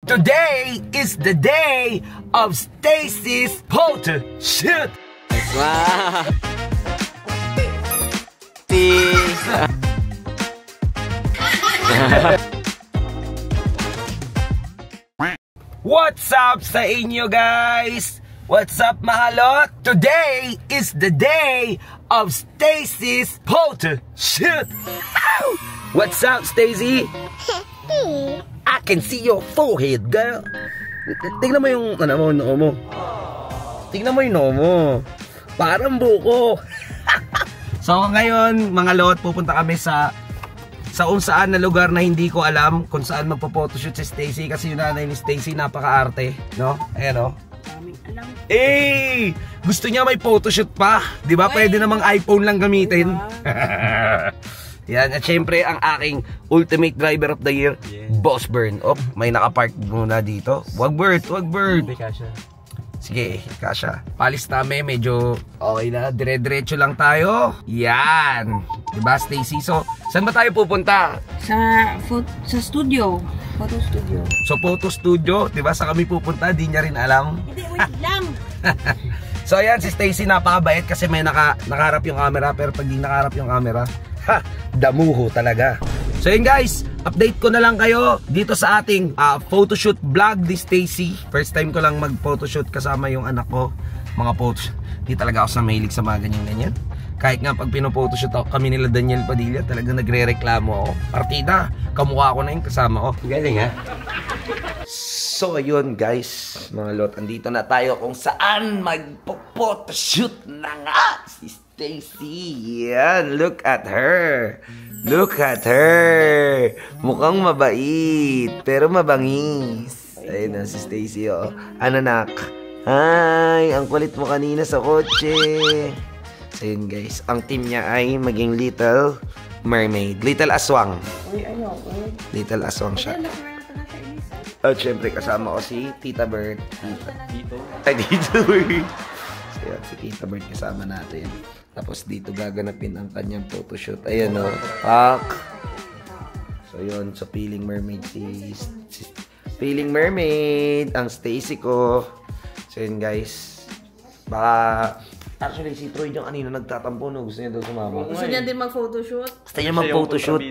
Today is the day of Stacy's photo shoot. Wow. What's up sa inyo guys? What's up mahalot? Today is the day of Stacy's photo shoot. What's up Stacy? I can see your forehead, girl. Tingnan mo yung noo mo. Tingnan mo yung noo mo. Parang buko. So ngayon, mga lot, pupunta kami sa kung saan na lugar na hindi ko alam kung saan magpo-photoshoot si Stacy kasi yung nanay ni Stacy napaka-arte, no? Ayan, oh. Eh, gusto niya may photoshoot pa, 'di ba? Pwede namang iPhone lang gamitin. Yan, at syempre ang aking ultimate driver of the year, Boss Bern. Oh, may nakapark muna dito. Wag Bert. Hindi kasha. Sige, kasha. Palis namin, medyo okay na. Dire-diretso lang tayo. Yan. Diba, Stacy? So, saan ba tayo pupunta? Sa studio. Photo studio. So, photo studio. Diba, sa kami pupunta? Di niya rin alam. Hindi, wait lang. So, ayan, si Stacy napakabait kasi may nakaharap yung camera. Pero pag di nakaharap yung camera, ha! Damuho talaga. So yun guys, update ko na lang kayo dito sa ating photoshoot vlog ni Stacy. First time ko lang mag-photoshoot kasama yung anak ko. Mga photos, di talaga ako sa mahilig sa mga ganyan-ganyan. Kahit nga pag pinophotoshoot ako kami nila Daniel Padilla, talagang nagre-reklamo ako. Partida, kamukha ko na yung kasama ko. Galing ha? So ayun guys, mga lot, andito na tayo kung saan mag-photoshoot na nga si Stacy. Yan, look at her. Look at her. Mukhang mabait, pero mabangis. Ayun na si Stacy, oh. Ano nak? Hi, ang kulit mo kanina sa kotse. So yun guys, ang team niya ay maging Little Mermaid. Little Aswang. Uy, ayoko. Little Aswang siya. At syempre kasama ko si Tita Bert. Dito. So yan, si Tita Bert kasama natin. Tapos dito gaganapin ang kanyang photoshoot. Ayan o. Pak. So yun, so Feeling Mermaid si Feeling Mermaid. Ang Stacy ko. So yun guys. Baka actually si Troy yung kanina nagtatampo, no? Gusto niya daw sumama. Gusto niya din mag-photoshoot? Gusto niya mag-photoshoot.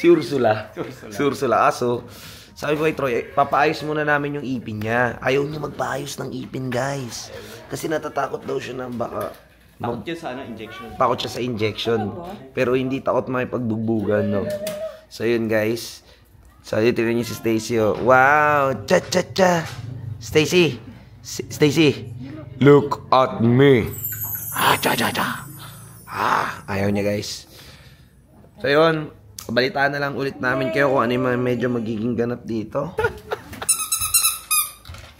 Si Ursula. Si Ursula. So sabi ko kay Troy, papaayos muna namin yung ipin niya. Ayaw niya magpaayos ng ipin, guys. Kasi natatakot daw siya na baka... Takot siya sa injection. Takot siya sa injection. Pero hindi takot makipagbubugan, no? So yun, guys. So yun, tinan niyo si Stacy, oh. Wow! Cha-cha-cha! Stacy! Stacy! Look at me! Ah, cha-cha-cha! Ah, ayaw niya, guys. So yun, balitaan na lang ulit namin kayo kung ano yung medyo magiging ganap dito.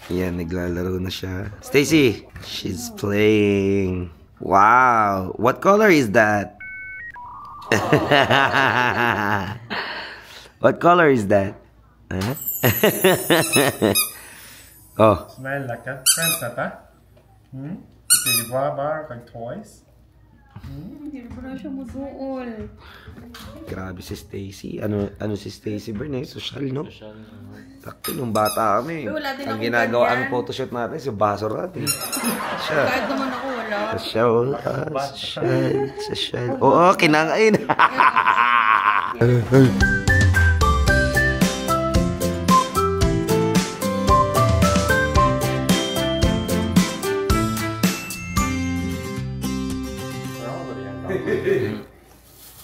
Yan, naglalaro na siya. Stacy, she's playing. Wow, what color is that? What color is that? Huh? Oh. Smell like a princess, huh? It's a bar like toys. Hindi ko na siya maduol. Grabe si Stacy. Ano si Stacy Bern eh? Social, no? Takto, nung bata kami. Ang ginagawa ang photoshoot natin, si Basorat eh. Siya. Kahit naman ako wala. Social. Oo, kinangain.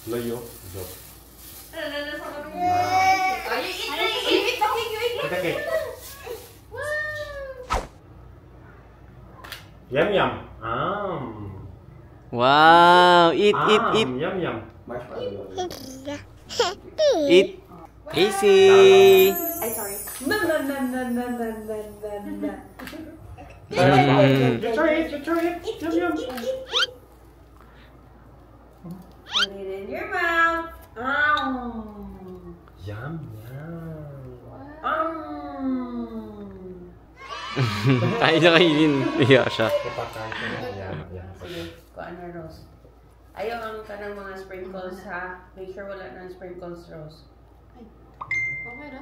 Layo. Yum yum. Wow, eat. Yum yum. Eat. Easy. Ay, sorry. You try it. Yum yum. Put it in your mouth. Yum yum. Ay, nakainin. Iya siya. Sige, kuhaan na Rose. Ayaw ang ka ng mga sprinkles ha. Make sure wala ng sprinkles, Rose. Ay, okay na.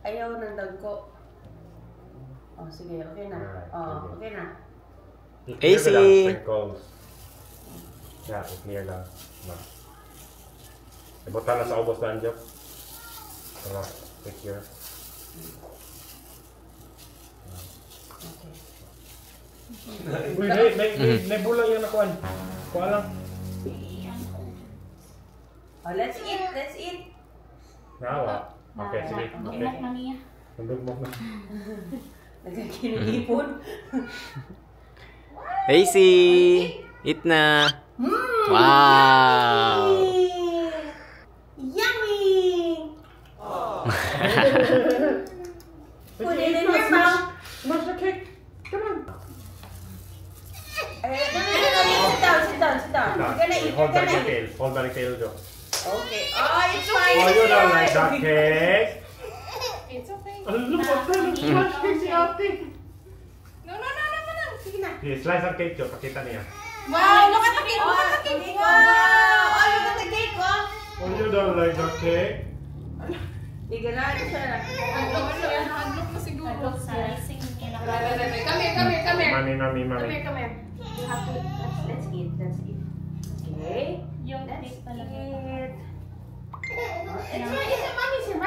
Ayaw ng dagko. Oh, sige, okay na. Oh, okay na. AC. Yeah, clear lang. Ibutan na sa ubos lang, Job. Secure. Uy, may bulang yung nakuhan. Kuha lang. Oh, let's eat, let's eat. Nawa. Okay, sige. Okay. Nandugmok na. Nagkakinipon. AC. Eat na. Wow. Yummy! Put it in your mouth. Smash the cake. Come on. Sit down, sit down, sit down. You're gonna eat, Hold you're back gonna your eat. tail. Hold back your tail, Joe. Okay. Oh, it's fine. Oh, you don't like that cake? It's okay. Look at that. Smash cake si ate. No. Sige na. Okay, slice ang cake, Joe. Pakita niya. Wow, look at the cake. Look at the cake. Wow! Oh, look at the cake, oh! Oh, you don't like that cake? Iganaan siya. Nag-look na siguro. Come here. Mami. Come here. You have to, let's eat, let's eat. Okay? Yung Let's cake pala. eat. It's mommy's here.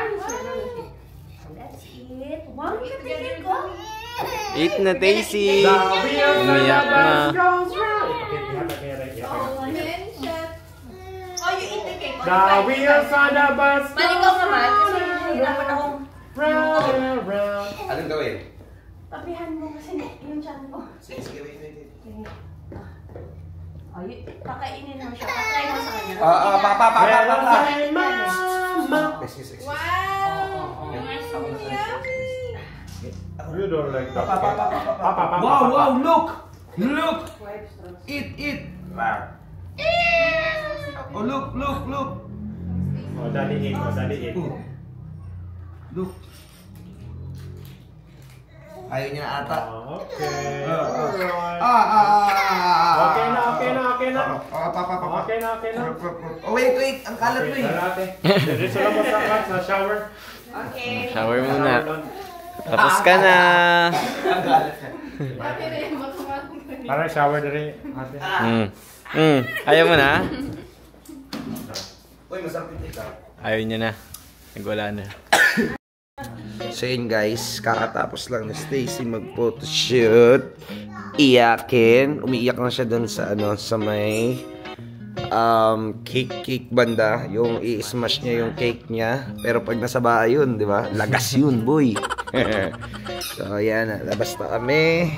Let's eat. Wow, look at the cake, oh! Eat na, Daisy. The wheels Umiyak on the na. bus goes round. Okay, ihata niya rin. Then, shot. Oh, you eat the cake. The wheels on the bus goes Maligaw naman kasi round. nahihirapan akong Round and round. Anong gawin? papihan mo kasi yung chan ko. Sige, wait. Oh, pakainin mo siya. Patry mo sa kanya. Pa. Hey, mama. Yes. Wow. You don't like that cake. Papa. Wow, look! Wipe straws. Eat! Oh, look! Oh, daddy eat. Oh. Look. Ayaw niya na ata. Okay. Okay na. Pa. Okay na. Oh, wait. Ang kalat mo eh. Ate. Diretso lang mo sa shower. Okay. Shower muna. Tapos ka na. Ang kalat niya. Para shower diri, ate. Ayaw mo na? Uy, masarap yung tika. Ayaw niya na. Nagwala na. So yun guys, kakatapos lang ni Stacy mag-photoshoot. Umiiyak na siya dun sa sa may cake banda. Yung i-smash niya yung cake niya. Pero pag nasa bahay yun, di ba? Lagas yun, boy. So yan, labas na kami.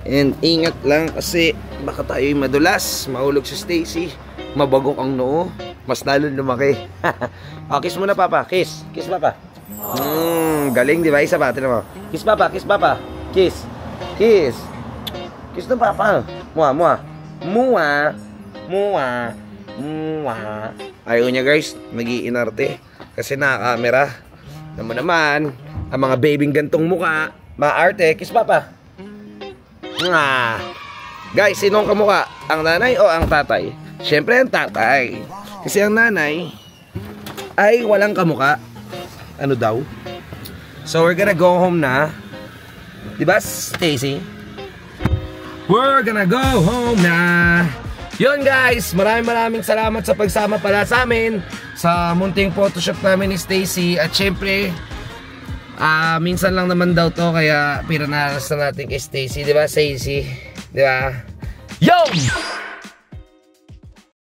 And ingat lang kasi baka tayo'y madulas. Mahulog si Stacy. Mabagok ang noo. Mas lalo lumaki. Oh, kiss muna, Papa. Kiss Papa. Galing, di ba? Isa pa, tinan mo. Kiss Papa. Kiss na Papa. Mua. Ayaw niya guys, nag-iinarte. Kasi naka-camera. Naman, ang mga babing gantong muka, maarte. Kiss Papa. Guys, sinong kamukha? Ang nanay o ang tatay? Siyempre ang tatay. Kasi ang nanay ay walang kamukha. Ano daw? So we're gonna go home na. Diba, Stacy? We're gonna go home na. Yun guys, maraming salamat sa pagsama pala sa amin sa munting photoshoot namin ni Stacy. At syempre, minsan lang naman daw to, kaya pinanaras na natin kay Stacy. Diba, Stacy? Diba? Yo!